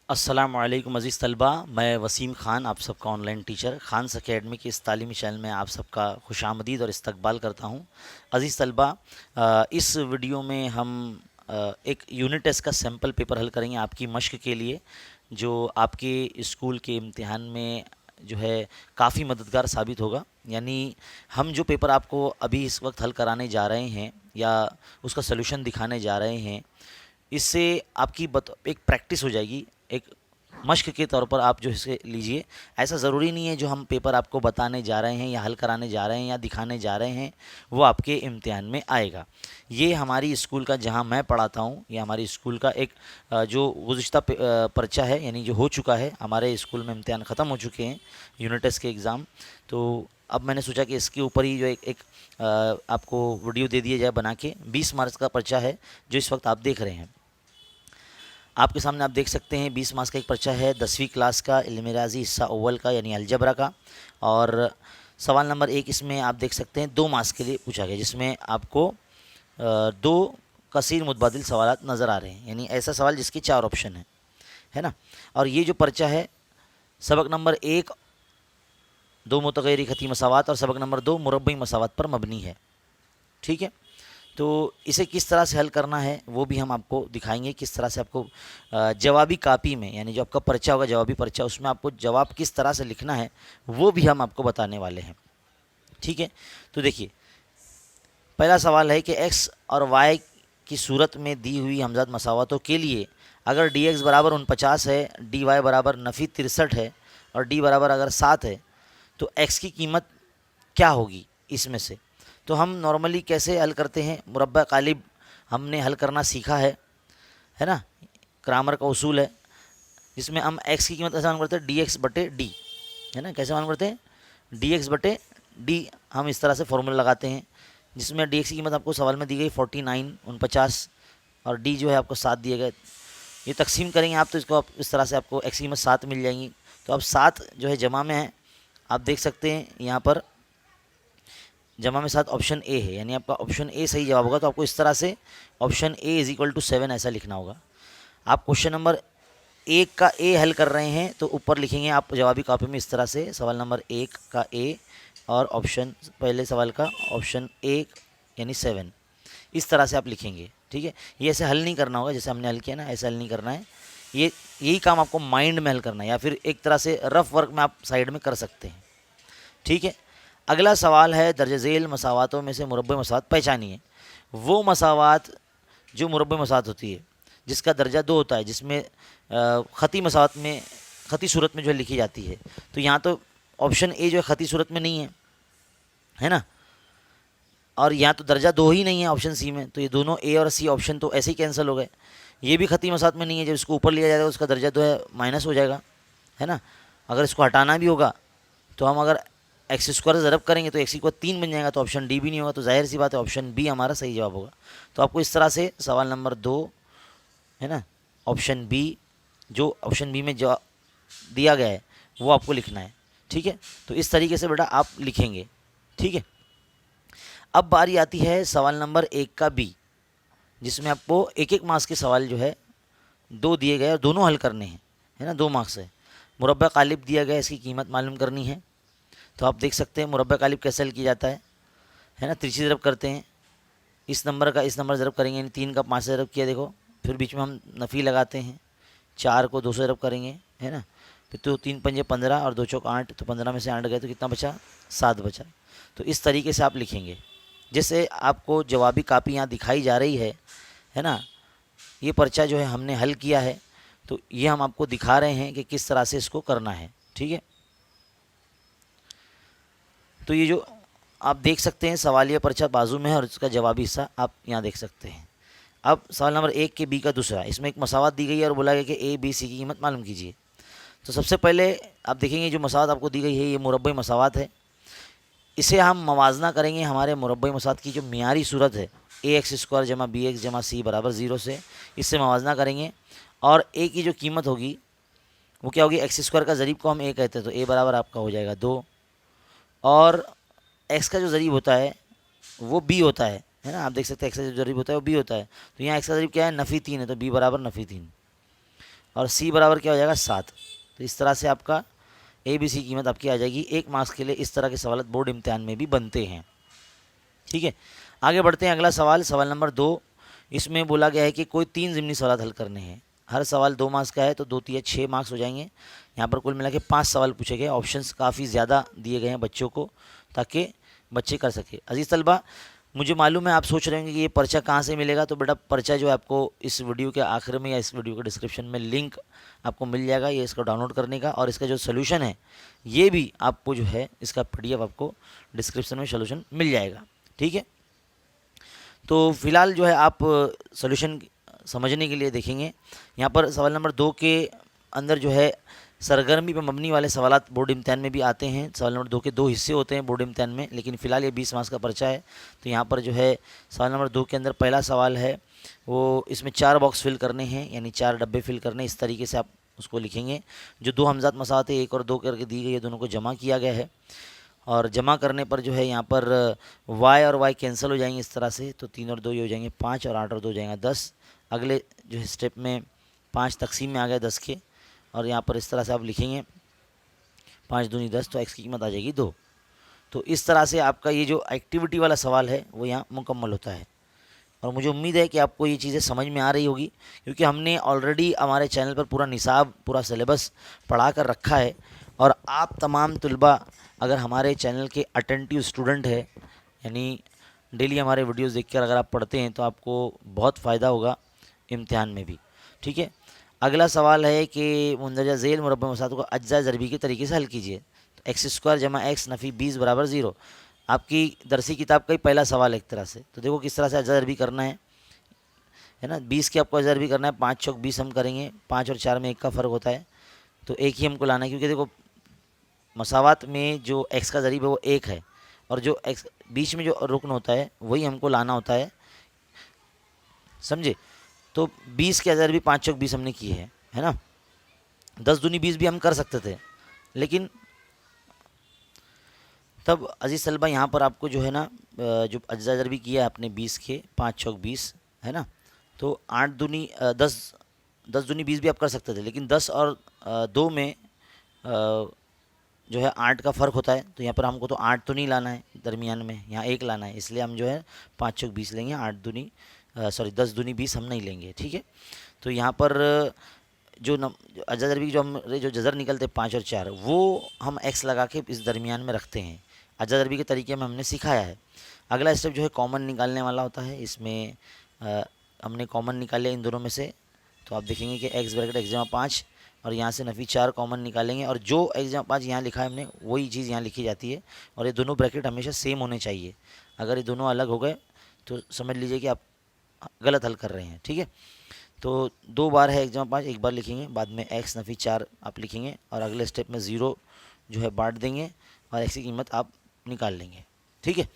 अस्सलाम वालेकुम अज़ीज़ तलबा, मैं वसीम ख़ान आप सबका ऑनलाइन टीचर खान्स अकेडमी के इस तालीमी चैनल में आप सबका खुशामदीद और इस्तकबाल करता हूँ। अज़ीज़ तलबा, इस वीडियो में हम एक यूनिट टेस्ट का सैम्पल पेपर हल करेंगे आपकी मश्क के लिए, जो आपके स्कूल के इम्तिहान में जो है काफ़ी मददगार साबित होगा। यानी हम जो पेपर आपको अभी इस वक्त हल कराने जा रहे हैं या उसका सलूशन दिखाने जा रहे हैं, इससे आपकी एक प्रैक्टिस हो जाएगी, एक मश्क के तौर पर आप जो इसे लीजिए। ऐसा ज़रूरी नहीं है जो हम पेपर आपको बताने जा रहे हैं या हल कराने जा रहे हैं या दिखाने जा रहे हैं वो आपके इम्तिहान में आएगा। ये हमारी स्कूल का, जहां मैं पढ़ाता हूं, ये हमारी स्कूल का एक जो गुज़िश्ता पर्चा है, यानी जो हो चुका है। हमारे स्कूल में इम्तिहान ख़त्म हो चुके हैं, यूनिट टेस्ट के एग्ज़ाम। तो अब मैंने सोचा कि इसके ऊपर ही जो आपको वीडियो दे दिया जाए बना के। 20 मार्क्स का पर्चा है जो इस वक्त आप देख रहे हैं। आपके सामने आप देख सकते हैं 20 मार्क्स का एक पर्चा है 10वीं क्लास का इल्म रियाज़ी हिस्सा अव्वल का, यानी अलजबरा का। और सवाल नंबर 1 इसमें आप देख सकते हैं 2 मार्क्स के लिए पूछा गया, जिसमें आपको 2 कसीर मुतबादिल सवाल नज़र आ रहे हैं, यानी ऐसा सवाल जिसके 4 ऑप्शन है ना। और ये जो पर्चा है, सबक नंबर 1 2 मुतग़य्यरी ख़ती मसावात और सबक नंबर 2 मुरब्बई मसावात पर मबनी है। ठीक है, तो इसे किस तरह से हल करना है वो भी हम आपको दिखाएंगे। किस तरह से आपको जवाबी कापी में, यानी जो आपका पर्चा होगा जवाबी पर्चा, उसमें आपको जवाब किस तरह से लिखना है वो भी हम आपको बताने वाले हैं। ठीक है, तो देखिए पहला सवाल है कि x और y की सूरत में दी हुई हमज़ाद मसावतों के लिए अगर dx बराबर 49 है, dy बराबर नफ़ी 63 है और d बराबर अगर 7 है, तो x की कीमत क्या होगी इसमें से। तो हम नॉर्मली कैसे हल करते हैं, मुरब्बा कालिब हमने हल करना सीखा है ना, ग्रामर का उसूल है, जिसमें हम x की कीमत ऐसे मालूम करते हैं dx बटे d, है ना। कैसे मालूम करते हैं, dx बटे d, हम इस तरह से फॉर्मूला लगाते हैं, जिसमें dx की कीमत आपको सवाल में दी गई 49 और d जो है आपको 7 दिए गए। ये तकसीम करेंगे आप तो इसको आप इस तरह से आपको x की कीमत 7 मिल जाएंगी। तो अब 7 जो है जमा में है, आप देख सकते हैं यहाँ पर जमा में 7 ऑप्शन ए है, यानी आपका ऑप्शन ए सही जवाब होगा। तो आपको इस तरह से option A is equal to 7 ऐसा लिखना होगा। आप क्वेश्चन नंबर 1 का ए हल कर रहे हैं तो ऊपर लिखेंगे आप जवाबी कॉपी में इस तरह से, सवाल नंबर 1 का ए और ऑप्शन पहले सवाल का ऑप्शन ए यानी 7, इस तरह से आप लिखेंगे। ठीक है, ये ऐसे हल नहीं करना होगा जैसे हमने हल किया ना, ऐसे हल नहीं करना है। ये यही काम आपको माइंड में हल करना है, या फिर एक तरह से रफ वर्क में आप साइड में कर सकते हैं। ठीक है, अगला सवाल है दर्ज झेल मसावातों में से मुरब्बे मसावात पहचानिए। वो मसावात जो मुरब्बे मसावात होती है जिसका दर्जा 2 होता है, जिसमें ख़ती मसावात में ख़ती सूरत में जो लिखी जाती है। तो यहाँ तो ऑप्शन ए जो है ख़ती सूरत में नहीं है ना, और यहाँ तो दर्जा 2 ही नहीं है ऑप्शन सी में, तो ये दोनों ए और सी ऑप्शन तो ऐसे ही कैंसिल हो गए। ये भी ख़ती मसावात में नहीं है, जब इसको ऊपर लिया जाएगा उसका दर्जा 2 है माइनस हो जाएगा, है ना। अगर इसको हटाना भी होगा तो हम अगर एक्स स्क्वायर से ज़रब करेंगे तो एक्स स्क्वायर 3 बन जाएगा, तो ऑप्शन डी भी नहीं होगा। तो जाहिर सी बात है ऑप्शन बी हमारा सही जवाब होगा। तो आपको इस तरह से सवाल नंबर 2 है ना, ऑप्शन बी, जो ऑप्शन बी में जवाब दिया गया है वो आपको लिखना है। ठीक है, तो इस तरीके से बेटा आप लिखेंगे। ठीक है, अब बारी आती है सवाल नंबर 1 का बी, जिसमें आपको एक एक मार्क्स के सवाल जो है 2 दिए गए और दोनों हल करने हैं, है ना। 2 मार्क्स है। मुरब्बा कालिब दिया गया, इसकी कीमत मालूम करनी है। तो आप देख सकते हैं मुरब्बा कालिब कैसे हल किया जाता है ना। तिरछी ज़रब करते हैं, इस नंबर का इस नंबर ज़रब करेंगे, यानी 3 का 5 से ज़रब किया, देखो, फिर बीच में हम नफ़ी लगाते हैं, 4 को 2 से ज़रब करेंगे, है ना। फिर तो 3 पंजे 15 और 2 चौक 8, तो 15 में से 8 गए तो कितना बचा, 7 बचा। तो इस तरीके से आप लिखेंगे जैसे आपको जवाबी कापी यहाँ दिखाई जा रही है ना। ये पर्चा जो है हमने हल किया है, तो ये हम आपको दिखा रहे हैं कि किस तरह से इसको करना है। ठीक है, तो ये जो आप देख सकते हैं सवालिया पर्चा बाजू में है और इसका जवाबी हिस्सा आप यहाँ देख सकते हैं। अब सवाल नंबर 1 के बी का दूसरा, इसमें एक मसावत दी गई है और बोला गया कि ए बी सी की कीमत मालूम कीजिए। तो सबसे पहले आप देखेंगे जो मसावत आपको दी गई है ये मुरब्बई मसावत है। इसे हम मवाजना करेंगे हमारे मुरब्बई मसावत की जो मियारी सूरत है, ए एक्स स्क्वायर जमा बी एक्स जमा सी बराबर 0 से, इससे मवाजना करेंगे। और ए की जो कीमत होगी वो क्या होगी, एक्स स्क्वायर का ज़रीब को हम ए कहते हैं, तो ए बराबर आपका हो जाएगा 2, और एक्स का जो ज़रीब होता है वो बी होता है ना। आप देख सकते हैं एक्स का जो ज़रीब होता है वो बी होता है। तो यहाँ एक्स का ज़रीब क्या है, नफ़ी 3 है, तो बी बराबर नफ़ी 3। और सी बराबर क्या हो जाएगा 7। तो इस तरह से आपका ए बी सी की कीमत आपकी आ जाएगी। 1 मार्क्स के लिए इस तरह के सवाल बोर्ड इम्तिहान में भी बनते हैं। ठीक है, आगे बढ़ते हैं। अगला सवाल, सवाल नंबर 2। इसमें बोला गया है कि कोई 3 ज़िमनी सवाल हल करने हैं। हर सवाल 2 मार्क्स का है, तो 2 तिया 6 मार्क्स हो जाएंगे। यहाँ पर कुल मिला के 5 सवाल पूछे गए। ऑप्शंस काफ़ी ज़्यादा दिए गए हैं बच्चों को, ताकि बच्चे कर सके। अजीज़ तलबा, मुझे मालूम है आप सोच रहे होंगे कि ये पर्चा कहाँ से मिलेगा। तो बेटा पर्चा जो है आपको इस वीडियो के आखिर में या इस वीडियो के डिस्क्रिप्शन में लिंक आपको मिल जाएगा, ये इसको डाउनलोड करने का। और इसका जो सोल्यूशन है ये भी आपको जो है इसका PDF आपको डिस्क्रिप्शन में सोल्यूशन मिल जाएगा। ठीक है, तो फिलहाल जो है आप सोल्यूशन समझने के लिए देखेंगे। यहाँ पर सवाल नंबर 2 के अंदर जो है सरगर्मी पर मबनी वाले सवालात बोर्ड इम्तिहान में भी आते हैं। सवाल नंबर 2 के 2 हिस्से होते हैं बोर्ड इम्तिहान में, लेकिन फ़िलहाल ये 20 मार्क्स का पर्चा है। तो यहाँ पर जो है सवाल नंबर 2 के अंदर पहला सवाल है वो, इसमें 4 बॉक्स फिल करने हैं, यानी 4 डब्बे फिल करने। इस तरीके से आप उसको लिखेंगे। जो 2 हमज़ात मसावत 1 और 2 करके दी गई है, दोनों को जमा किया गया है। और जमा करने पर जो है यहाँ पर y और y कैंसिल हो जाएंगे इस तरह से। तो 3 और 2 ये हो जाएंगे 5, और 8 और 2 हो जाएगा 10। अगले जो है स्टेप में 5 तकसीम में आ गए 10 के, और यहाँ पर इस तरह से आप लिखेंगे 5 दूनी 10, तो x की कीमत आ जाएगी 2। तो इस तरह से आपका ये जो एक्टिविटी वाला सवाल है वो यहाँ मुकम्मल होता है। और मुझे उम्मीद है कि आपको ये चीज़ें समझ में आ रही होगी, क्योंकि हमने ऑलरेडी हमारे चैनल पर पूरा निसाब, पूरा सिलेबस पढ़ा कर रखा है। और आप तमाम तलबा अगर हमारे चैनल के अटेंटिव स्टूडेंट है, यानी डेली हमारे वीडियोस देखकर अगर आप पढ़ते हैं, तो आपको बहुत फ़ायदा होगा इम्तिहान में भी। ठीक है, अगला सवाल है कि मुंदरजा झेल मुरब्बा मसात को अज्जा ज़रबी के तरीके से हल कीजिए। तो x² जमा x नफ़ी 20 बराबर 0 आपकी दरसी किताब का ही पहला सवाल है एक तरह से। तो देखो किस तरह से अज्जा ज़रबी करना है ना। 20 की आपको अज्जा ज़रबी करना है। 5 चौक 20 हम करेंगे। 5 और 4 में 1 का फ़र्क होता है, तो 1 ही हमको लाना है, क्योंकि देखो मसावात में जो x का ज़रीब है वो 1 है, और जो x बीच में जो रुकन होता है वही हमको लाना होता है, समझे। तो 20 के अज़र भी 5 चौक 20 हमने किए हैं, है ना। 10 दूनी 20 भी हम कर सकते थे, लेकिन तब अजीज़ तलबा यहाँ पर आपको जो है ना, जो अज्जा ज़रबी किया है आपने 20 के 5 चौक 20, है ना। तो 8 दूनी 10, 10 दूनी 20 भी आप कर सकते थे, लेकिन 10 और 2 में जो है 8 का फ़र्क होता है। तो यहाँ पर हमको तो 8 तो नहीं लाना है दरमियान में, यहाँ 1 लाना है, इसलिए हम जो है 5 चौक 20 लेंगे। 10 दूनी 20 हम नहीं लेंगे। ठीक है, तो यहाँ पर जो अज्जा ज़रबी जो हम जो जज़र निकलते 5 और 4, वो हम x लगा के इस दरमियान में रखते हैं। अज्जा ज़रबी के तरीके में हमने सिखाया है। अगला स्टेप जो है कॉमन निकालने वाला होता है। इसमें हमने कॉमन निकाल लिया इन दोनों में से। तो आप देखेंगे कि x ब्रैकेट x जमा 5, और यहाँ से नफ़ी 4 कॉमन निकालेंगे, और जो x जमा 5 यहाँ लिखा है हमने वही चीज़ यहाँ लिखी जाती है। और ये दोनों ब्रैकेट हमेशा सेम होने चाहिए। अगर ये दोनों अलग हो गए तो समझ लीजिए कि आप गलत हल कर रहे हैं। ठीक है, तो 2 बार है x जमा 5, 1 बार लिखेंगे, बाद में x नफ़ी 4 आप लिखेंगे, और अगले स्टेप में 0 जो है बांट देंगे, और x की कीमत आप निकाल लेंगे। ठीक है,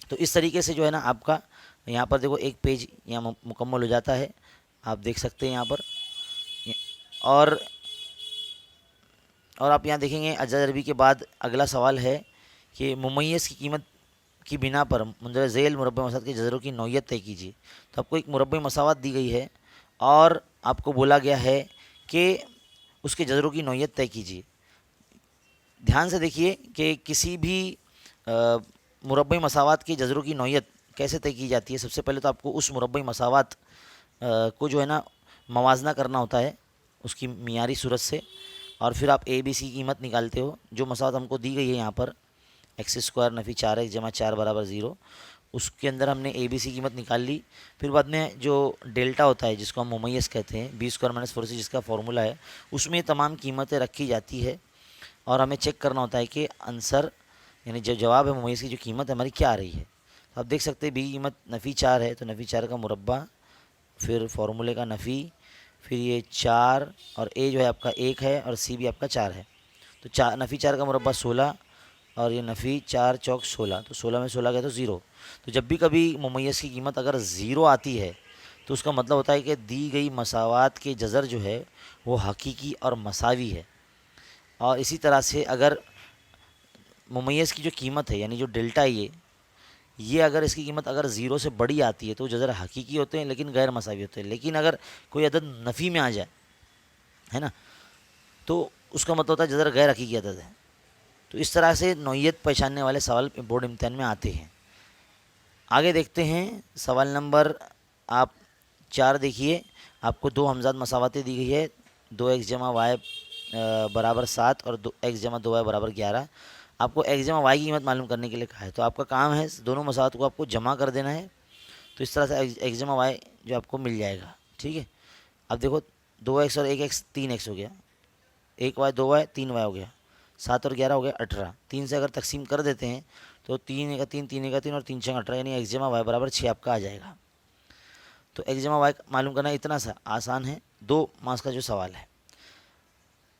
तो इस तरीके से जो है ना आपका यहाँ पर देखो एक पेज यहाँ मुकम्मल हो जाता है, आप देख सकते हैं यहाँ पर। और आप यहाँ देखेंगे अज्जा ज़रबी के बाद अगला सवाल है कि मुमय्यज़ की कीमत की बिना पर मुंदरजा झेल मुरब्बा मसावत के जज़रों की नौयत तय कीजिए। तो आपको एक मुरब्बा मसावत दी गई है, और आपको बोला गया है कि उसके जज़रों की नौयत तय कीजिए। ध्यान से देखिए कि किसी भी मुरब्बा मसावत के जज़रों की नौयत कैसे तय की जाती है। सबसे पहले तो आपको उस मुरब्बा मसावत को जो है ना मवाजना करना होता है उसकी मियारी सूरत से, और फिर आप ABC की कीमत निकालते हो। जो मसावत हमको दी गई है यहाँ पर x² नफ़ी 4x जमा 4 बराबर 0, उसके अंदर हमने ABC की कीमत निकाल ली। फिर बाद में जो डेल्टा होता है जिसको हम मुमय्यज़ कहते हैं, B² - 4C जिसका फॉर्मूला है, उसमें तमाम कीमतें रखी जाती है, और हमें चेक करना होता है कि आंसर यानी जो जवाब है मुमय्यज़ की जो कीमत है हमारी क्या आ रही है। तो आप देख सकते हैं B की कीमत नफ़ी 4 है, तो नफ़ी 4 का मुरब्बा, फिर फार्मूले का नफ़ी, फिर ये 4, और A जो है आपका 1 है, और C भी आपका 4 है। तो नफ़ी 4 का मुरब्बा 16, और ये नफ़ी 4 चौक 16, तो 16 में 16 गए तो 0। तो जब भी कभी मुमय्यज़ की कीमत अगर 0 आती है तो उसका मतलब होता है कि दी गई मसावात के जज़र जो है वो हकीकी और मसावी है। और इसी तरह से अगर मुमय्यज़ की जो कीमत है यानी जो डेल्टा है ये अगर इसकी कीमत अगर 0 से बड़ी आती है तो जज़र हकीकी होते हैं लेकिन गैर मसावी होते हैं। लेकिन अगर कोई अदद नफ़ी में आ जाए है ना। तो उसका मतलब होता है जज़र गैर हकीकी अदद है। तो इस तरह से नौइयत पहचानने वाले सवाल बोर्ड इम्तिहान में आते हैं। आगे देखते हैं सवाल नंबर आप 4 देखिए। आपको दो हमजाद मसावतें दी गई है, 2x जमा वाई बराबर 7 और 2x जमा 2y बराबर 11। आपको x जमा वाई की कीमत मालूम करने के लिए कहा है। तो आपका काम है दोनों मसावत को आपको जमा कर देना है। तो इस तरह से x जमा वाई जो आपको मिल जाएगा, ठीक है। अब देखो 2x और 1x 3x हो गया, 1y 2y 3y हो गया, 7 और 11 हो गया 18। 3 से अगर तकसीम कर देते हैं तो 3 का 3, 3 का 3 और 3 6 18, यानी x जमा वाई बराबर 6 आपका आ जाएगा। तो x जमा वाई मालूम करना इतना सा आसान है, 2 मार्क्स का जो सवाल है।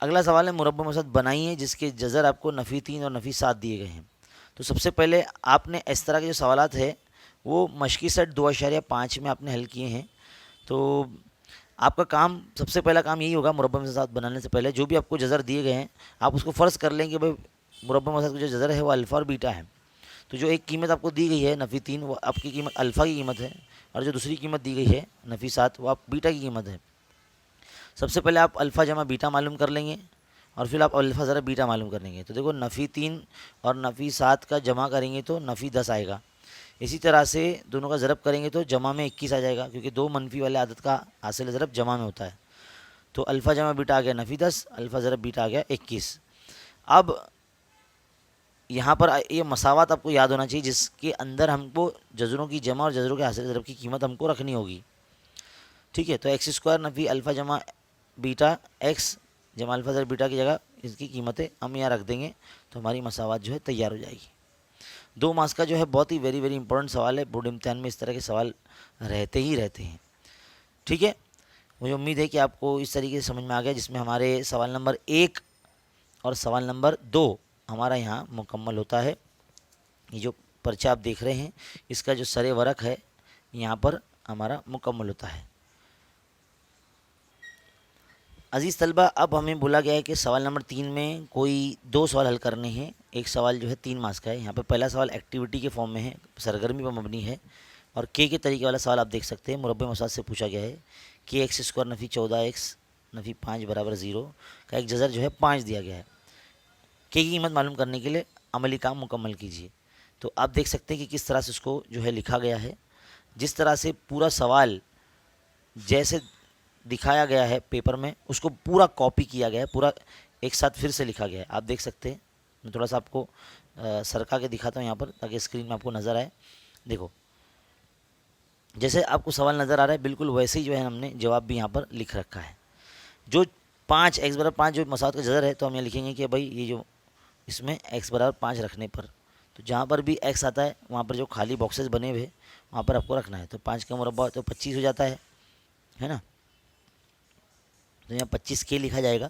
अगला सवाल है मुरब्बा मसद बनाइए जिसके जज़र आपको नफ़ी 3 और नफ़ी 7 दिए गए हैं। तो सबसे पहले आपने इस तरह के जो सवालात है वो मशक़ी सेट 2.5 में आपने हल किए हैं। तो आपका काम, सबसे पहला काम यही होगा मुरब्बा मसद बनाने से पहले जो भी आपको जज़र दिए गए हैं आप उसको फ़र्ज़ कर लें कि भाई मुरब्बा मसद का जो जज़र है वो अल्फ़ा और बीटा है। तो जो एक कीमत आपको दी गई है नफ़ी 3 वो आपकी कीमत अल्फ़ा की कीमत है, और जो दूसरी कीमत दी गई है नफ़ी 7 वो आप बीटा की कीमत है। सबसे पहले आप अल्फ़ा जमा बीटा मालूम कर लेंगे और फिर आप अल्फ़ा ज़रा बीटा मालूम कर लेंगे। तो देखो नफ़ी 3 और नफ़ी 7 का जमा करेंगे तो नफ़ी 10 आएगा। इसी तरह से दोनों का ज़रब करेंगे तो जमा में 21 आ जाएगा, क्योंकि दो मनफी वाले आदत का हासिल ज़रब जमा में होता है। तो अल्फ़ा जमा बीटा आ गया नफ़ी 10, अल्फ़ा ज़रब बीटा आ गया 21। अब यहाँ पर ये मसावत आपको याद होना चाहिए जिसके अंदर हमको जज़रों की जमा और जज़रों के हासिल ज़रब की कीमत हमको रखनी होगी, ठीक है। तो एक्स स्क्वायर नफ़ी अल्फ़ा जमा बीटा एक्स जमा अल्फ़ा ज़रब बीटा की जगह इसकी कीमतें हम यहाँ रख देंगे तो हमारी मसावत जो है तैयार हो जाएगी। 2 मार्क्स का जो है बहुत ही वेरी इंपॉर्टेंट सवाल है। बोर्ड इम्तिहान में इस तरह के सवाल रहते ही रहते हैं, ठीक है। मुझे उम्मीद है कि आपको इस तरीके से समझ में आ गया, जिसमें हमारे सवाल नंबर 1 और सवाल नंबर 2 हमारा यहाँ मुकम्मल होता है। ये जो पर्चा आप देख रहे हैं इसका जो सरे वरक है यहाँ पर हमारा मुकम्मल होता है। अज़ीज़ तलबा, अब हमें बोला गया है कि सवाल नंबर 3 में कोई 2 सवाल हल करने हैं। एक सवाल जो है 3 मार्क्स का है। यहाँ पे पहला सवाल एक्टिविटी के फॉर्म में है, सरगर्मी पर मबनी है, और के तरीके वाला सवाल आप देख सकते हैं। मुरब्बे मसाद से पूछा गया है कि एक्स स्क्वायर नफ़ी 14x नफ़ी 5 बराबर 0 का एक जज़र जो है 5 दिया गया है। के की कीमत मालूम करने के लिए अमली काम मुकम्मल कीजिए। तो आप देख सकते हैं कि किस तरह से उसको जो है लिखा गया है। जिस तरह से पूरा सवाल जैसे दिखाया गया है पेपर में उसको पूरा कॉपी किया गया है, पूरा एक साथ फिर से लिखा गया है। आप देख सकते हैं, मैं थोड़ा सा आपको सरका के दिखाता हूँ यहाँ पर ताकि स्क्रीन में आपको नज़र आए। देखो जैसे आपको सवाल नज़र आ रहा है बिल्कुल वैसे ही जो है हमने जवाब भी यहाँ पर लिख रखा है। जो 5 x बराबर 5 जो मसावत का जज़र है तो हम यहाँ लिखेंगे कि भाई ये जो इसमें x बराबर 5 रखने पर, तो जहाँ पर भी x आता है वहाँ पर जो खाली बॉक्सेस बने हुए वहाँ पर आपको रखना है। तो 5 का मुरब्बा तो 25 हो जाता है ना। तो यहाँ 25 के लिखा जाएगा,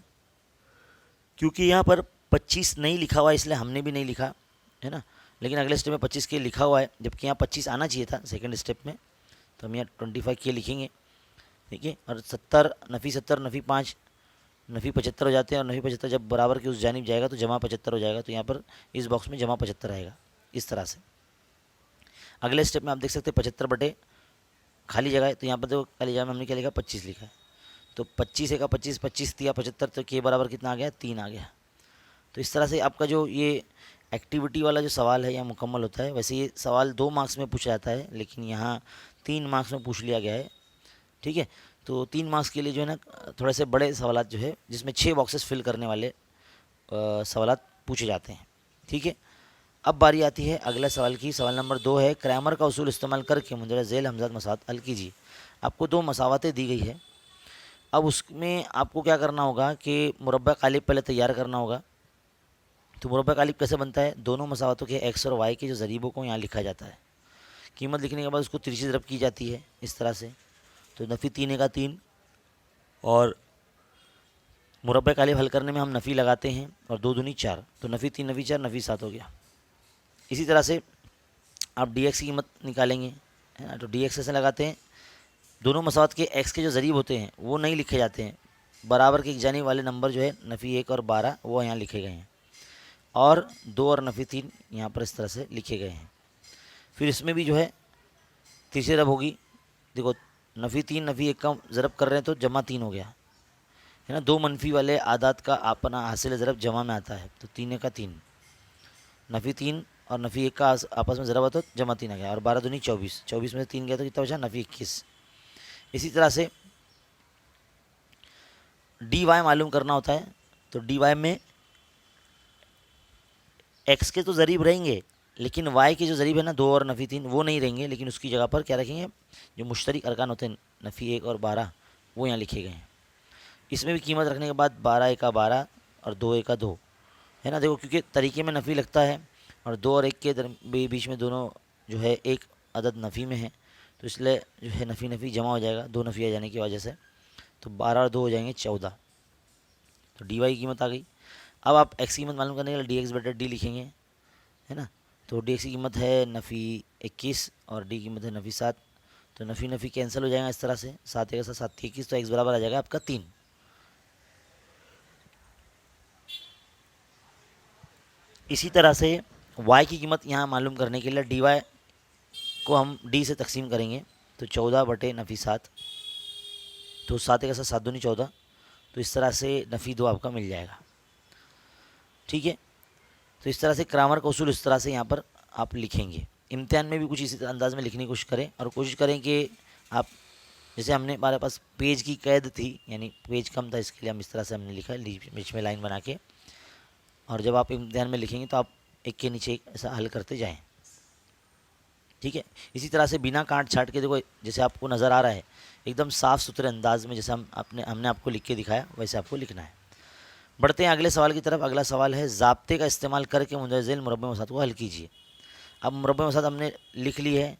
क्योंकि यहाँ पर 25 नहीं लिखा हुआ है इसलिए हमने भी नहीं लिखा है ना। लेकिन अगले स्टेप में 25 के लिखा हुआ है, जबकि यहाँ 25 आना चाहिए था सेकंड स्टेप में। तो हम यहाँ 25 के लिखेंगे, ठीक है। और 70 नफ़ी 5 नफ़ी 75 हो जाते हैं, और नफ़ी 75 जब बराबर की उस जानिब जाएगा तो जमा 75 हो जाएगा। तो यहाँ पर इस बॉक्स में जमा 75 आएगा इस तरह से। अगले स्टेप में आप देख सकते हैं 75 बटे खाली जगह है, तो यहाँ पर देखो खाली जगह में हमने क्या लिखा 25 लिखा है। तो 25 का 25 25 दिया 75, तो के बराबर कितना आ गया 3 आ गया। तो इस तरह से आपका जो ये एक्टिविटी वाला जो सवाल है यहाँ मुकम्मल होता है। वैसे ये सवाल 2 मार्क्स में पूछा जाता है लेकिन यहाँ 3 मार्क्स में पूछ लिया गया है, ठीक है। तो 3 मार्क्स के लिए जो है ना थोड़े से बड़े सवाल जो है जिसमें 6 बॉक्सेस फिल करने वाले सवाल पूछे जाते हैं, ठीक है। अब बारी आती है अगले सवाल की। सवाल नंबर 2 है क्रैमर का उसूल इस्तेमाल करके मुंदरज झेल हमजाद मसावत हल कीजिए। आपको 2 मसावतें दी गई है। अब उसमें आपको क्या करना होगा कि मुरब्बा कालिब पहले तैयार करना होगा। तो मुरब्बा कालिब कैसे बनता है, दोनों मसावतों के एक्स और वाई के जो ज़रीबों को यहाँ लिखा जाता है। कीमत लिखने के बाद उसको तिरछी ज़रब की जाती है इस तरह से। तो नफ़ी 3 का 3, और मुरब्बा कालिब हल करने में हम नफ़ी लगाते हैं और 2 दूनी 4, तो नफ़ी 3 नफ़ी 4 नफ़ी 7 हो गया। इसी तरह से आप डी एक्स की कीमत निकालेंगे, है ना। तो डी एक्स कैसे लगाते हैं, दोनों मसावत के एक्स के जो ज़रीब होते हैं वो नहीं लिखे जाते हैं, बराबर के एक जानिब वाले नंबर जो है नफ़ी 1 और 12 वो यहाँ लिखे गए हैं, और 2 और नफ़ी 3 यहाँ पर इस तरह से लिखे गए हैं। फिर इसमें भी जो है तीसरी ज़रब होगी। देखो नफ़ी 3 नफ़ी 1 का ज़रब कर रहे हैं तो जमा 3 हो गया, है ना, दो मनफी वाले आदात का अपना हासिल ज़रब जमा में आता है, तो 3 का 3, नफ़ी 3 और नफ़ी 1 का आपस में ज़रब आता तो जमा 3 आ गया, और 12 दूनी 24, 24 में से 3 गया तो कितना बचा, नफ़ी 21। इसी तरह से डी वाई मालूम करना होता है, तो डी वाई में एक्स के तो ज़रीब रहेंगे, लेकिन वाई के जो ज़रीब है ना 2 और नफ़ी 3 वो नहीं रहेंगे, लेकिन उसकी जगह पर क्या रखेंगे, जो मुश्तरक अरकान होते हैं नफ़ी 1 और 12 वो यहाँ लिखे गए हैं। इसमें भी कीमत रखने के बाद 12 1 का 12 और 2 1 का 2, है ना। देखो क्योंकि तरीके में नफ़ी लगता है और 2 और 1 के बीच में दोनों जो है एक अदद नफ़ी में है, तो इसलिए जो है नफ़ी नफ़ी जमा हो जाएगा, 2 नफ़ी आ जाने की वजह से, तो 12 और 2 हो जाएंगे 14। तो डी वाई की कीमत आ गई। अब आप एक्स की कीमत मालूम करने के लिए डी एक्स बटा डी लिखेंगे, है ना। तो डी एक्स की कीमत है नफ़ी 21 और डी की कीमत है नफ़ी 7, तो नफ़ी नफ़ी कैंसिल हो जाएगा इस तरह से, 7 1 7 21, तो एक्स बराबर आ जाएगा आपका 3। इसी तरह से y की कीमत यहाँ मालूम करने के लिए डी वाई को हम d से तकसीम करेंगे, तो 14 बटे नफ़ी 7, तो 7 1 7 दूनी 14, तो इस तरह से नफ़ी 2 आपका मिल जाएगा, ठीक है। तो इस तरह से क्रामर का उसूल इस तरह से यहाँ पर आप लिखेंगे। इम्तिहान में भी कुछ इसी अंदाज में लिखने की कोशिश करें, और कोशिश करें कि आप, जैसे हमने हमारे पास पेज की कैद थी, यानी पेज कम था, इसके लिए हम इस तरह से हमने लिखा बीच में लाइन बना के, और जब आप इम्तिहान में लिखेंगे तो आप एक के नीचे एक ऐसा हल करते जाएं, ठीक है। इसी तरह से बिना काट छाट के, देखो जैसे आपको नज़र आ रहा है एकदम साफ़ सुथरे अंदाज में, जैसे हमने आपको लिख के दिखाया वैसे आपको लिखना है। बढ़ते हैं अगले सवाल की तरफ। अगला सवाल है, ज़ाब्ते का इस्तेमाल करके मुंदरज़ेल मुरब्बे मसात को हल कीजिए। अब मुरब्बे मसात हमने लिख ली है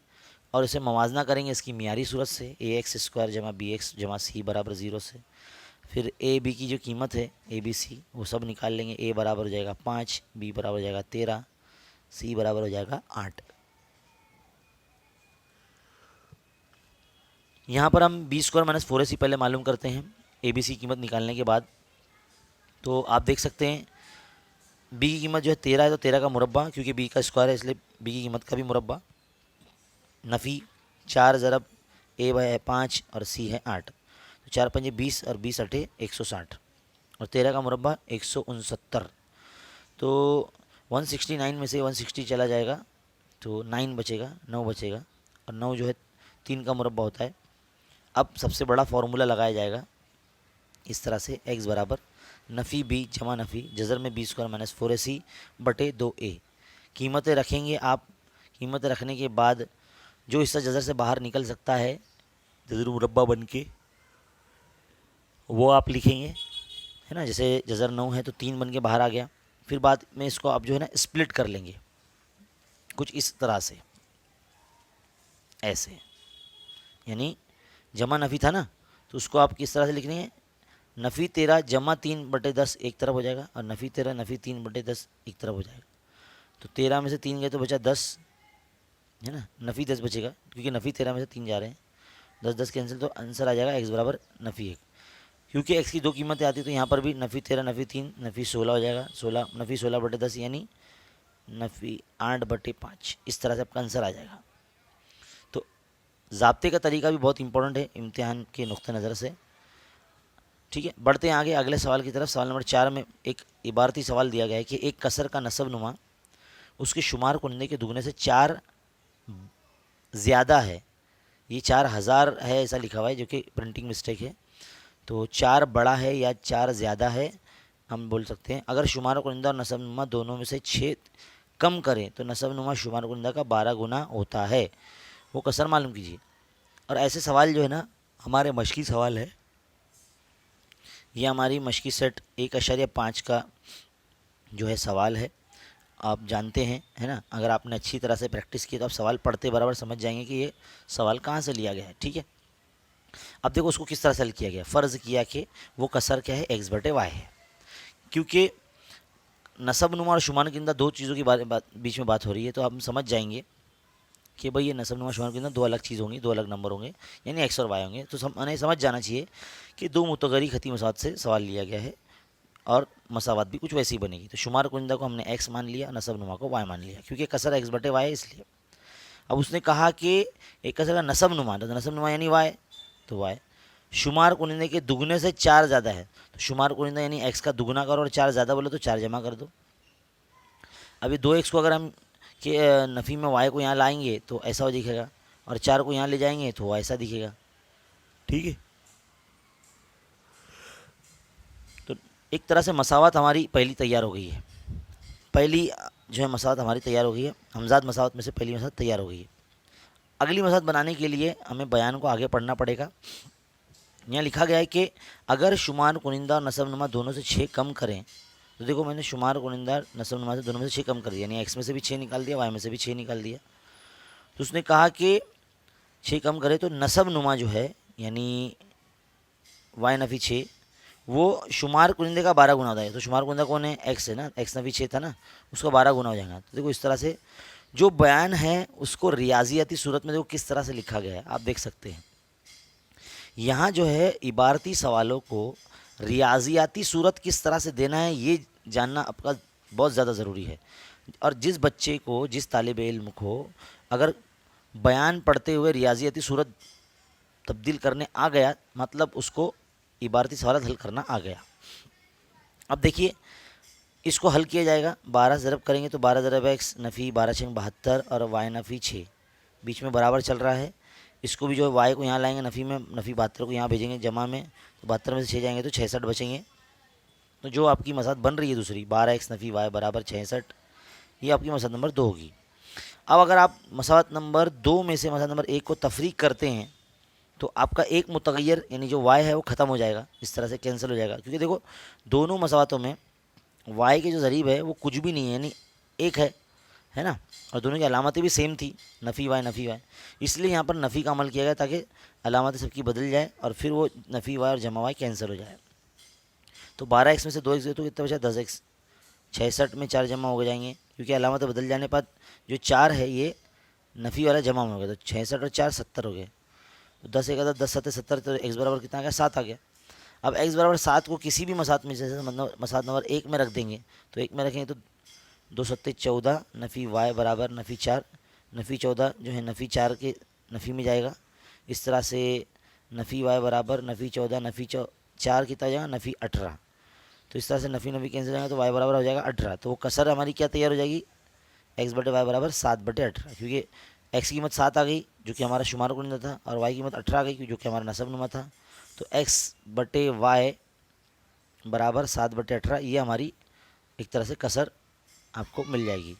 और इसे मवाजना करेंगे इसकी मियारी सूरत से, ए एक्स स्क्वायर जमा बी एक्स जमा सी बराबर 0 से। फिर ए बी की जो कीमत है ए बी सी वो सब निकाल लेंगे। ए बराबर हो जाएगा 5, बी बराबर हो जाएगा 13, सी बराबर हो जाएगा 8। यहाँ पर हम बी स्क्वायर माइनस 4ac पहले मालूम करते हैं ए बी सी कीमत निकालने के बाद। तो आप देख सकते हैं बी की कीमत जो है 13 है, तो 13 का मुरब्बा, क्योंकि बी का स्क्वायर है इसलिए बी की कीमत का भी मुरब्बा, नफ़ी 4 ज़रब ए है 5 और सी है 8, तो 4 पंजे 20 और 20 अठे 160, और 13 का मुरब्बा 169। तो 169 में से 160 चला जाएगा तो 9 बचेगा, 9 बचेगा, और 9 जो है 3 का मुरब्बा होता है। अब सबसे बड़ा फार्मूला लगाया जाएगा इस तरह से, x बराबर नफ़ी बी जमा नफ़ी जज़र में बी स्क्वायर माइनस 4ac बटे 2a। कीमतें रखेंगे आप, कीमतें रखने के बाद जो हिस्सा जज़र से बाहर निकल सकता है जज़र मुरब्बा बन के, वो आप लिखेंगे, है ना। जैसे जज़र 9 है तो 3 बन के बाहर आ गया। फिर बाद में इसको आप जो है ना स्प्लिट कर लेंगे कुछ इस तरह से, ऐसे, यानी जमा नफ़ी था ना, तो उसको आप किस तरह से लिख लेंगे, नफ़ी 13 जमा 3 बटे 10 एक तरफ हो जाएगा, और नफ़ी 13 नफ़ी 3 बटे 10 एक तरफ हो जाएगा। तो 13 में से 3 गए तो बचा 10, है ना। नफ़ी 10 बचेगा क्योंकि नफ़ी 13 में से 3 जा रहे हैं, 10 10 कैंसिल, तो आंसर आ जाएगा एक्स बराबर नफ़ी 1। क्योंकि एक्स की 2 कीमतें आती तो यहाँ पर भी नफ़ी 13 नफ़ी 3 नफ़ी 16 हो जाएगा, 16 नफ़ी 16 बटे 10 यानी नफ़ी 8 बटे 5, इस तरह से आपका आंसर आ जाएगा। तो ज़ाब्ते का तरीका भी बहुत इंपॉर्टेंट है इम्तिहान के नुक्ते नज़र से, ठीक है। बढ़ते हैं आगे अगले सवाल की तरफ। सवाल नंबर 4 में एक इबारती सवाल दिया गया है कि एक कसर का नसब नुमा उसके शुमार कुंडे के दुगने से 4 ज़्यादा है, ये 4000 है ऐसा लिखा हुआ है जो कि प्रिंटिंग मिस्टेक है, तो 4 बड़ा है या 4 ज़्यादा है हम बोल सकते हैं। अगर शुमार कुंदा और नसब नुमा दोनों में से 6 कम करें तो नसब नुमा शुमार कुंदा का 12 गुना होता है, वो कसर मालूम कीजिए। और ऐसे सवाल जो है ना हमारे मशकी सवाल है, ये हमारी मशकी सेट 1.5 का जो है सवाल है, आप जानते हैं, है ना। अगर आपने अच्छी तरह से प्रैक्टिस की तो आप सवाल पढ़ते बराबर समझ जाएंगे कि ये सवाल कहाँ से लिया गया है, ठीक है। अब देखो उसको किस तरह से हल किया गया। फ़र्ज़ किया कि वो कसर क्या है, एक्स बटे वाई है। क्योंकि नसब नुमा और शुमार किंदा दो चीज़ों की बीच में बात हो रही है, तो हम समझ जाएंगे कि भाई ये नसब नुमा शुमार किंदा दो अलग चीज़ होंगी, दो अलग नंबर होंगे, यानी एक्स और वाई होंगे। तो हमें समझ जाना चाहिए कि दो मुतगरी खती मसावत से सवाल लिया गया है और मसावत भी कुछ वैसी बनेगी। तो शुमार कुंदा को हमने एक्स मान लिया, नसब नुमा को वाई मान लिया, क्योंकि कसर एक्स बटे वाई है इसलिए। अब उसने कहा कि एक कसर का नसब नुमा, तो नसब नुमा यानी वाई, तो वाई। शुमार कुनिंदे के दुगने से 4 ज़्यादा है, तो शुमार कुनिंदा यानी x का दुगना करो और 4 ज़्यादा बोले तो 4 जमा कर दो। अभी 2x को अगर हम कि नफ़ी में y को यहाँ लाएंगे तो ऐसा दिखेगा, और 4 को यहाँ ले जाएंगे तो ऐसा दिखेगा। ठीक है, तो एक तरह से मसावत हमारी पहली तैयार हो गई है। पहली जो है मसावत हमारी तैयार हो गई है, हमजाद मसावत में से पहली मसावत तैयार हो गई है। अगली मसावत बनाने के लिए हमें बयान को आगे पढ़ना पड़ेगा। यहाँ लिखा गया है कि अगर शुमार कुनिंदा और नसबनुमा दोनों से 6 कम करें, तो देखो मैंने शुमार कुनिंदा नसबनुमा से दोनों में से 6 कम कर दिया, यानी एक्स में से भी 6 निकाल दिया, वाई में से भी 6 निकाल दिया। तो उसने कहा कि 6 कम करे तो नसबनुमा जो है यानी वाई नफ़ी 6 वो शुमार कुनिंदे का 12 गुना होता है। तो शुमार कुनिंदा कौन है? एक्स है ना, एक्स नफ़ी 6 था ना, उसका 12 गुना हो जाएगा। तो देखो इस तरह से जो बयान है उसको रियाजियाती सूरत में देखो किस तरह से लिखा गया है, आप देख सकते हैं। यहाँ जो है इबारती सवालों को रियाजियाती सूरत किस तरह से देना है ये जानना आपका बहुत ज़्यादा ज़रूरी है। और जिस बच्चे को, जिस तालिब इल्म को अगर बयान पढ़ते हुए रियाजियाती सूरत तब्दील करने आ गया, मतलब उसको इबारती सवाल हल करना आ गया। अब देखिए इसको हल किया जाएगा, 12 ज़रब करेंगे तो 12 ज़रब एक्स नफ़ी 12 छंग 72 और वाई नफ़ी 6 बीच में बराबर चल रहा है। इसको भी जो है वाई को यहाँ लाएंगे नफ़ी में, नफ़ी 72 को यहाँ भेजेंगे जमा में, तो 72 में से 6 जाएंगे तो 66 बचेंगे। तो जो आपकी मसाद बन रही है दूसरी 12 एक्स नफ़ी वाई बराबर 66, ये आपकी मसाद नंबर 2 होगी। अब अगर आप मसावत नंबर 2 में से मसावत नंबर 1 को तफरीक करते हैं तो आपका एक मुतगैर यानी जो y है वो ख़त्म हो जाएगा, इस तरह से कैंसिल हो जाएगा। क्योंकि देखो दोनों मसावतों में y के जो ज़रीब है वो कुछ भी नहीं है, यानी एक है ना, और दोनों की अलामतें भी सेम थी, नफ़ी वाई, इसलिए यहाँ पर नफ़ी का अमल किया गया ताकि अलामतें सबकी बदल जाए और फिर वो नफ़ी वाई और जमा वाई कैंसिल हो जाए। तो 12x में से 2x गए तो कितना बचा? 10x। 66 में 4 जमा हो जाएंगे, क्योंकि अलामतें बदल जाने पर जो 4 है ये नफ़ी वाला जमा में हो गया, तो 66 और 4 70 हो गए। तो 10 एक 10 7 70, तो x बराबर कितना आ गया? 7 आ गया। अब x बराबर 7 को किसी भी मसात में जैसे मतलब मसात नंबर 1 में रख देंगे, तो 1 में रखेंगे तो 2 सत्ते 14 नफ़ी y बराबर नफ़ी 4, नफ़ी 14 जो है नफ़ी 4 के नफ़ी में जाएगा। इस तरह से नफ़ी y बराबर नफ़ी 14 नफ़ी 4 कितना जाएगा? नफ़ी 18। तो इस तरह से नफ़ी नफ़ी कैंसिल जाएगा तो y बराबर हो जाएगा 18। तो वो कसर हमारी क्या तैयार हो जाएगी? x बटे वाई बराबर 7/18, क्योंकि x की कीमत 7 आ गई जो कि हमारा शुमार कुनिंदा था, और y की कीमत 18 आ गई जो कि हमारा नसबनुमा था। तो x बटे वाई बराबर 7/18, ये हमारी एक तरह से कसर आपको मिल जाएगी।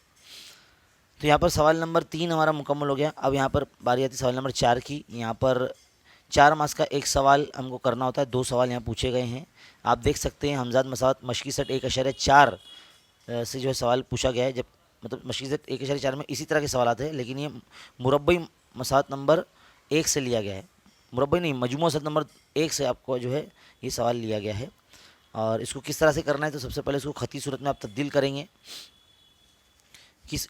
तो यहाँ पर सवाल नंबर 3 हमारा मुकम्मल हो गया। अब यहाँ पर बारी आती सवाल नंबर 4 की। यहाँ पर 4 मार्क्स का एक सवाल हमको करना होता है, 2 सवाल यहाँ पूछे गए हैं। आप देख सकते हैं हमजाद मसावत मशकी सेट 1.4 से जो है सवाल पूछा गया है, जब मतलब मशकी सेट 1.4 में इसी तरह के सवाल आते हैं, लेकिन ये मुरब्बई मसावत नंबर 1 से लिया गया है, मुरब्बई नहीं मजमू सेट नंबर 1 से आपको जो है ये सवाल लिया गया है। और इसको किस तरह से करना है, तो सबसे पहले इसको ख़ती सूरत में आप तब्दील करेंगे।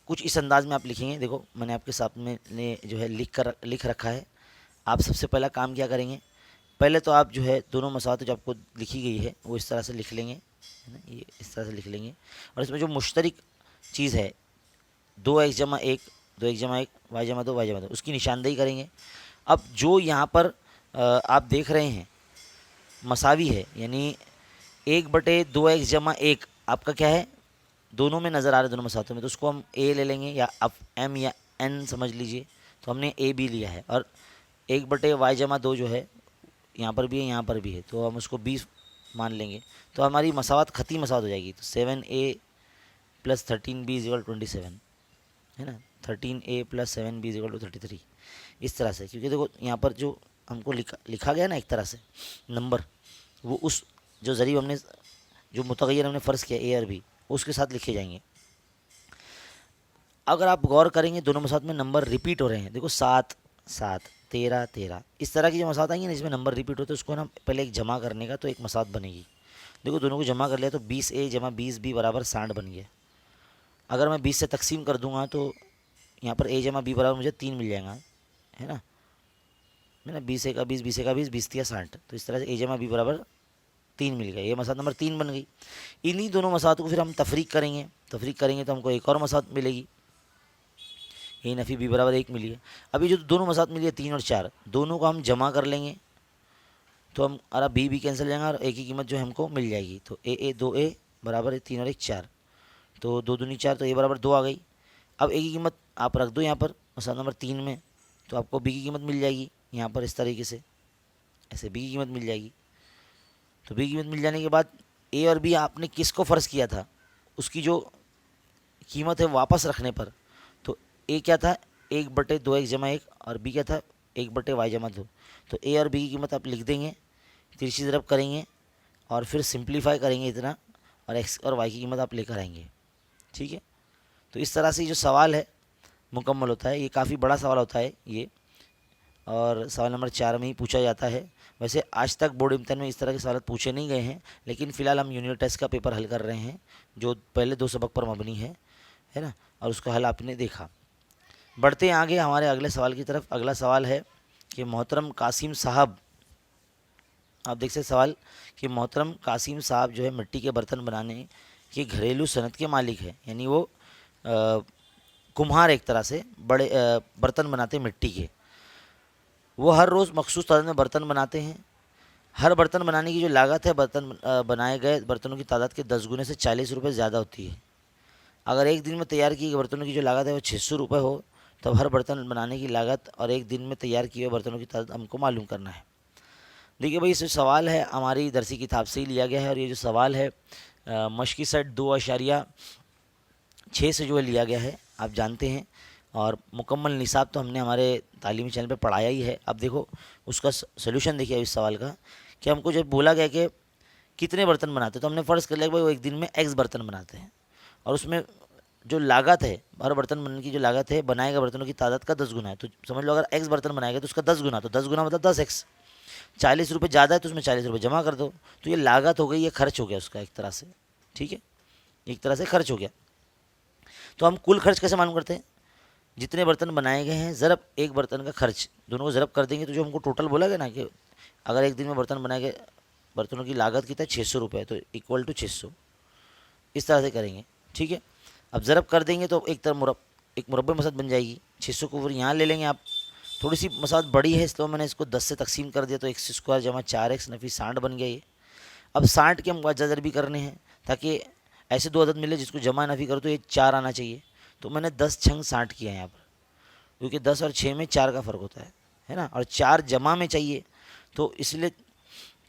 कुछ इस अंदाज में आप लिखेंगे। देखो मैंने आपके सामने ने जो है लिख रखा है। आप सबसे पहला काम क्या करेंगे, पहले तो आप जो है दोनों मसावत जो आपको लिखी गई है वो इस तरह से लिख लेंगे, है ना, ये इस तरह से लिख लेंगे। और इसमें जो मुश्तरक चीज़ है 2x जमा 1, 2x जमा 1, y जमा 2, y जमा 2, उसकी निशानदेही करेंगे। अब जो यहाँ पर आप देख रहे हैं मसावी है, यानी 1/2x जमा 1 आपका क्या है, दोनों में नज़र आ रहा है, दोनों मसावतों में, तो उसको हम a ले लेंगे, या आप m या n समझ लीजिए। तो हमने a b लिया है, और 1/y जमा 2 जो है यहाँ पर भी है यहाँ पर भी है, तो हम उसको 20 मान लेंगे। तो हमारी मसावत ख़ती मसावत हो जाएगी। तो 7a + 13b = 27, है ना, 13a + 7b = 33, इस तरह से। क्योंकि देखो यहाँ पर जो हमको लिखा गया ना एक तरह से नंबर, वो उस जो ज़रिए हमने जो मुतगय्यर हमने फ़र्ज़ किया a और b उसके साथ लिखे जाएंगे। अगर आप गौर करेंगे दोनों मसावत में नंबर रिपीट हो रहे हैं। देखो 7 7, 13 13, इस तरह की जो मसावत आएंगी ना जिसमें नंबर रिपीट होते हैं, उसको ना पहले एक जमा करने का तो एक मसावत बनेगी। देखो दोनों को जमा कर लिया तो 20a जमा 20b बराबर 60 बन गया। अगर मैं 20 से तकसीम कर दूंगा तो यहाँ पर a जमा b बराबर मुझे 3 मिल जाएगा, है ना, 20 का 20, 20 का 20, 20 या 60। तो इस तरह से a जमा b बराबर 3 मिल गया। ये मसावत नंबर 3 बन गई। इन्हीं दोनों मसावत को फिर हम तफरीक करेंगे तो हमको एक और मसावत मिलेगी, ए नफ़ी b बराबर 1 मिली है। अभी जो दोनों मसावत मिली है 3 और 4, दोनों को हम जमा कर लेंगे तो हम हमारा बी बी कैंसिल हो जाएगा और ए की कीमत जो है हमको मिल जाएगी। तो ए 2a बराबर 3 और 1 4, तो 2 दूनी 4, तो ए बराबर 2 आ गई। अब ए की कीमत आप रख दो यहाँ पर मसला नंबर 3 में, तो आपको बी की कीमत मिल जाएगी यहाँ पर इस तरीके से, ऐसे बी की कीमत मिल जाएगी। तो बी की कीमत मिल जाने के बाद ए और बी आपने किसको फ़र्ज़ किया था, उसकी जो कीमत है वापस रखने पर, तो ए क्या था 1/2x जमा 1 और बी क्या था 1/y जमा 2। तो ए और बी की कीमत आप लिख देंगे, तिरछी ज़रब करेंगे और फिर सिंप्लीफाई करेंगे इतना, और एक्स और वाई की कीमत आप लेकर आएंगे। ठीक है, तो इस तरह से जो सवाल है मुकम्मल होता है। ये काफ़ी बड़ा सवाल होता है ये, और सवाल नंबर 4 में ही पूछा जाता है। वैसे आज तक बोर्ड इम्तिहान में इस तरह के सवाल पूछे नहीं गए हैं, लेकिन फ़िलहाल हम यूनिट टेस्ट का पेपर हल कर रहे हैं जो पहले 2 सबक पर मबनी है ना, और उसका हल आपने देखा। बढ़ते हैं आगे हमारे अगले सवाल की तरफ। अगला सवाल है कि मोहतरम कासिम साहब, आप देख सकते सवाल कि मोहतरम कासिम साहब जो है मिट्टी के बर्तन बनाने की घरेलू सनत के मालिक है, यानी वो कुम्हार एक तरह से बड़े बर्तन बनाते हैं मिट्टी के। वो हर रोज़ मखसूस तादाद में बर्तन बनाते हैं। हर बर्तन बनाने की जो लागत है बर्तन बनाए गए बर्तनों की तादाद के 10 गुने से 40 रुपये ज़्यादा होती है। अगर एक दिन में तैयार किए गए बर्तनों की जो लागत है वो 600 रुपये हो, तब हर बर्तन बनाने की लागत और एक दिन में तैयार किए हुए बर्तनों की तादाद हमको मालूम करना है। देखिए भाई, इस सवाल है हमारी दरसी किताब से ही लिया गया है, और ये जो सवाल है मशकी सेट 2.6 से जो है लिया गया है, आप जानते हैं। और मुकम्मल निसाब तो हमने हमारे तालीमी चैनल पे पढ़ाया ही है। अब देखो उसका सलूशन देखिए इस सवाल का, कि हमको जब बोला गया कि कितने बर्तन बनाते हैं, तो हमने फ़र्ज़ कर लिया कि भाई वो एक दिन में x बर्तन बनाते हैं, और उसमें जो लागत है हर बर्तन बनने की जो लागत है बनाए गए बर्तनों की तादाद का 10 गुना है। तो समझ लो अगर x बर्तन बनाएगा तो उसका 10 गुना, तो 10 गुना मतलब 10x। 40 रुपये ज़्यादा है तो उसमें 40 रुपये जमा कर दो, तो ये लागत हो गई, ये खर्च हो गया उसका एक तरह से। ठीक है, एक तरह से खर्च हो गया। तो हम कुल खर्च कैसे मालूम करते हैं, जितने बर्तन बनाए गए हैं ज़रब एक बर्तन का खर्च, दोनों को ज़रब कर देंगे, तो जो हमको टोटल बोला गया ना कि अगर एक दिन में बर्तन बनाए गए बर्तनों की लागत कितना 600 रुपये, तो इक्वल टू 600, इस तरह से करेंगे। ठीक है, अब ज़रब कर देंगे तो एक तरह एक मुरब्बे मसद बन जाएगी। 600 को फिर यहाँ ले लेंगे आप, थोड़ी सी मसाद बड़ी है इसलिए मैंने इसको 10 से तकसीम कर दिया, तो x स्क्वायर जमा 4x नफी 60 बन गया ये। अब 60 के हम वजह भी करने हैं ताकि ऐसे दो अदद मिले जिसको जमा नफी करो तो ये 4 आना चाहिए। तो मैंने 10 छंग 60 किया है यहाँ पर, क्योंकि 10 और 6 में 4 का फ़र्क होता है ना, और 4 जमा में चाहिए, तो इसलिए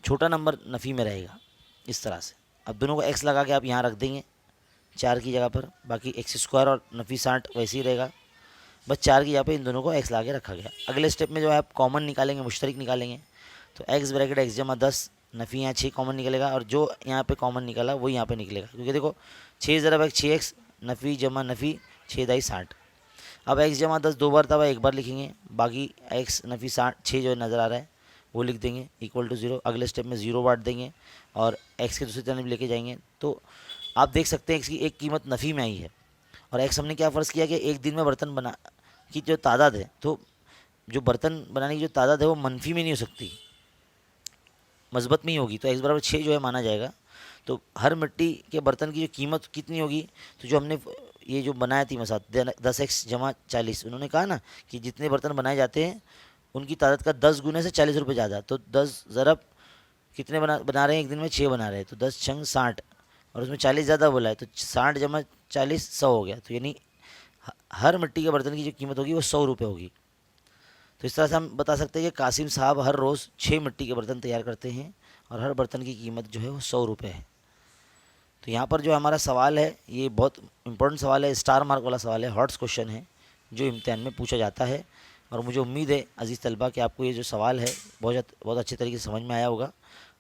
छोटा नंबर नफ़ी में रहेगा इस तरह से। अब दोनों को x लगा के आप यहाँ रख देंगे 4 की जगह पर, बाकी x स्क्वायर और नफी 60 वैसे ही रहेगा, बस 4 की जगह पे इन दोनों को x ला के रखा गया। अगले स्टेप में जो है आप कॉमन निकालेंगे, मुश्तरक निकालेंगे, तो x ब्रैकेट x जमा 10 नफ़ी यहाँ 6 कॉमन निकलेगा, और जो यहाँ पे कॉमन निकला वो यहाँ पे निकलेगा, क्योंकि देखो 6 ज़रब x 6x नफ़ी जमा नफ़ी 6 दाई 60। अब x जमा 10 दो बार था, एक बार लिखेंगे, बाकी x नफ़ी 6 जो नज़र आ रहा है वो लिख देंगे इक्वल टू 0। अगले स्टेप में 0 बांट देंगे और x के दूसरी तरफ लेके जाएंगे, तो आप देख सकते हैं x की एक कीमत नफ़ी में आई है, और x हमने क्या फ़र्ज़ किया कि एक दिन में बर्तन बना की जो तादाद है, तो जो बर्तन बनाने की जो तादाद है वो मनफी में नहीं हो सकती, मस्बत में ही होगी, तो x बराबर 6 जो है माना जाएगा। तो हर मिट्टी के बर्तन की जो कीमत कितनी होगी, तो जो हमने ये जो बनाया थी मसाद 10x जमा 40, उन्होंने कहा ना कि जितने बर्तन बनाए जाते हैं उनकी तादाद का 10 गुने से 40 रुपये ज़्यादा, तो 10 ज़रब कितने बना रहे हैं एक दिन में 6 बना रहे हैं, तो 10 छंग 60, और उसमें 40 ज़्यादा बोला है, तो 60 जमा 40 100 हो गया। तो यानी हर मिट्टी के बर्तन की जो कीमत होगी वो 100 रुपये होगी। तो इस तरह से हम बता सकते हैं कि कासिम साहब हर रोज़ 6 मिट्टी के बर्तन तैयार करते हैं, और हर बर्तन की कीमत जो है वो 100 रुपये है। तो यहाँ पर जो हमारा सवाल है ये बहुत इंपॉर्टेंट सवाल है, स्टार मार्क वाला सवाल है, हॉट्स क्वेश्चन है जो इम्तिहान में पूछा जाता है। और मुझे उम्मीद है अज़ीज़ तलबा कि आपको ये जो सवाल है बहुत अच्छे तरीके से समझ में आया होगा,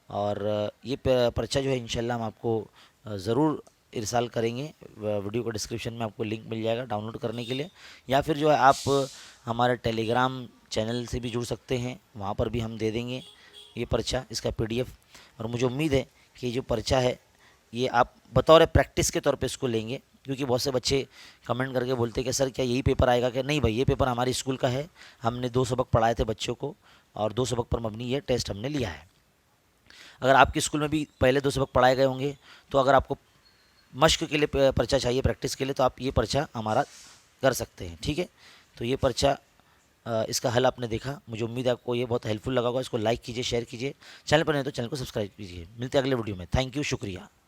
और ये पर्चा जो है इंशाल्लाह हम आपको ज़रूर इरसाल करेंगे। वीडियो को डिस्क्रिप्शन में आपको लिंक मिल जाएगा डाउनलोड करने के लिए, या फिर जो है आप हमारे टेलीग्राम चैनल से भी जुड़ सकते हैं, वहाँ पर भी हम दे देंगे ये पर्चा, इसका PDF। और मुझे उम्मीद है कि जो पर्चा है ये आप बतौर प्रैक्टिस के तौर पे इसको लेंगे, क्योंकि बहुत से बच्चे कमेंट करके बोलते हैं कि सर क्या यही पेपर आएगा, कि नहीं भाई ये पेपर हमारे स्कूल का है, हमने 2 सबक पढ़ाए थे बच्चों को, और 2 सबक पर मबनी ये टेस्ट हमने लिया है। अगर आपके स्कूल में भी पहले 2 सबक पढ़ाए गए होंगे, तो अगर आपको मश्क के लिए पर्चा चाहिए प्रैक्टिस के लिए, तो आप ये पर्चा हमारा कर सकते हैं। ठीक है, तो ये पर्चा इसका हल आपने देखा। मुझे उम्मीद है आपको ये बहुत हेल्पफुल लगा होगा। इसको लाइक कीजिए, शेयर कीजिए, चैनल पर नहीं तो चैनल को सब्सक्राइब कीजिए। मिलते हैं अगले वीडियो में। थैंक यू, शुक्रिया।